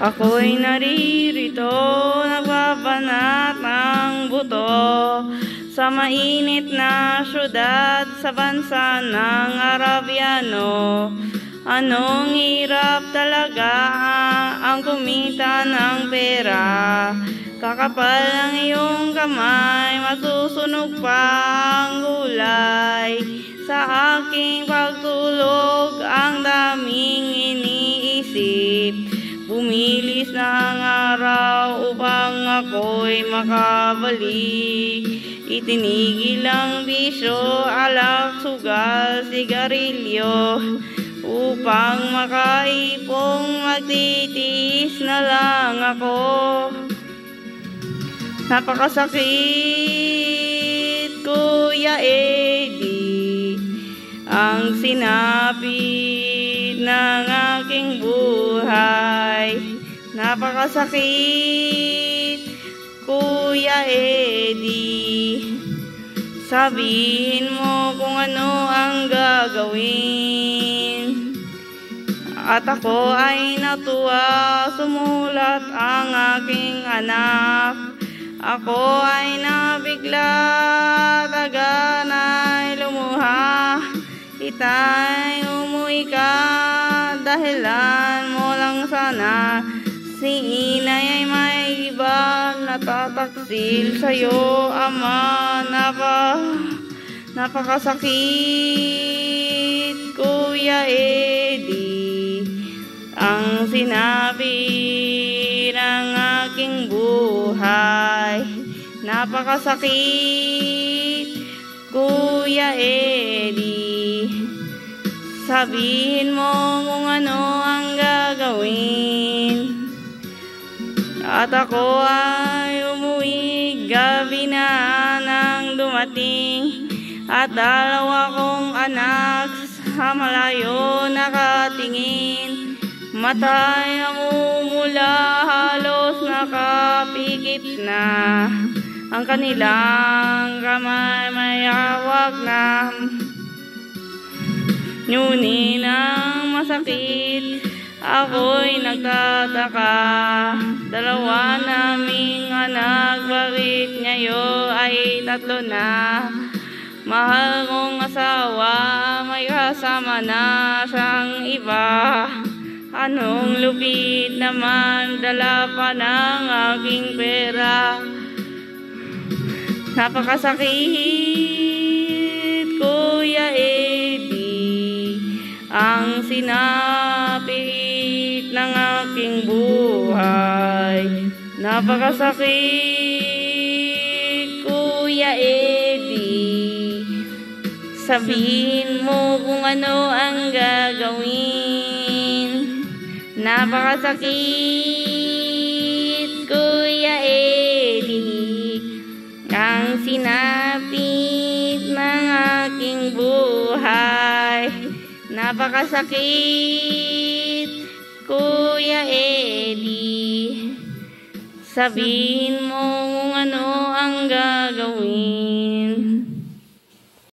Ako'y naririto, nagbabanat ng buto sa mainit na syudad sa bansa ng Arabiano. Anong hirap talaga ang kumita ng pera. Kakapal ang iyong kamay, masusunog pa ang gulay. Sa aking pagtulog, ang daming iniisip. Bumilis ng araw upang ako'y makabalik. Itinigil ang bisyo, alak, sugal, sigarilyo. Upang makaipong magtitiis na lang ako. Napakasakit, Kuya Eddie, ang sinapit ng aking buhay. Napakasakit, Kuya Eddie. Sabihin mo kung ano ang gagawin. At ako ay natuwa, sumulat ang aking anak. Ako ay nabigla, taga na'y lumuha. Itay, umuwi ka, dahilan mo lang sana. Si inay ay may iba, natataksil sa'yo, ama. Napakasakit, Kuya Eddie, ang sinabi ng aking buhay. Napakasakit, Kuya Eddie. Sabihin mo kung ano ang gagawin. At ako ay umuwi, gabi na nang dumating. At dalawa kong anak sa malayo nakatingin. Mata'y namumula, halos nakapikit na. Ang kanilang kamay may hawak na nyuni ng masakit. Ako'y nagtataka, dalawa naming anak, bakit ngayon ay 3 na? Mahal kong asawa, may kasama na siyang iba. Anong lupit naman, dala pa ng aking pera. Napakasakit, Kuya Eddie, ang sinapit ng aking buhay. Napakasakit, Kuya Eddie. Sabihin mo kung ano ang gagawin. Napakasakit, Kuya Eddie, ang sinapit ng aking buhay. Napakasakit, Kuya Eddie. Sabihin mo kung ano ang gagawin.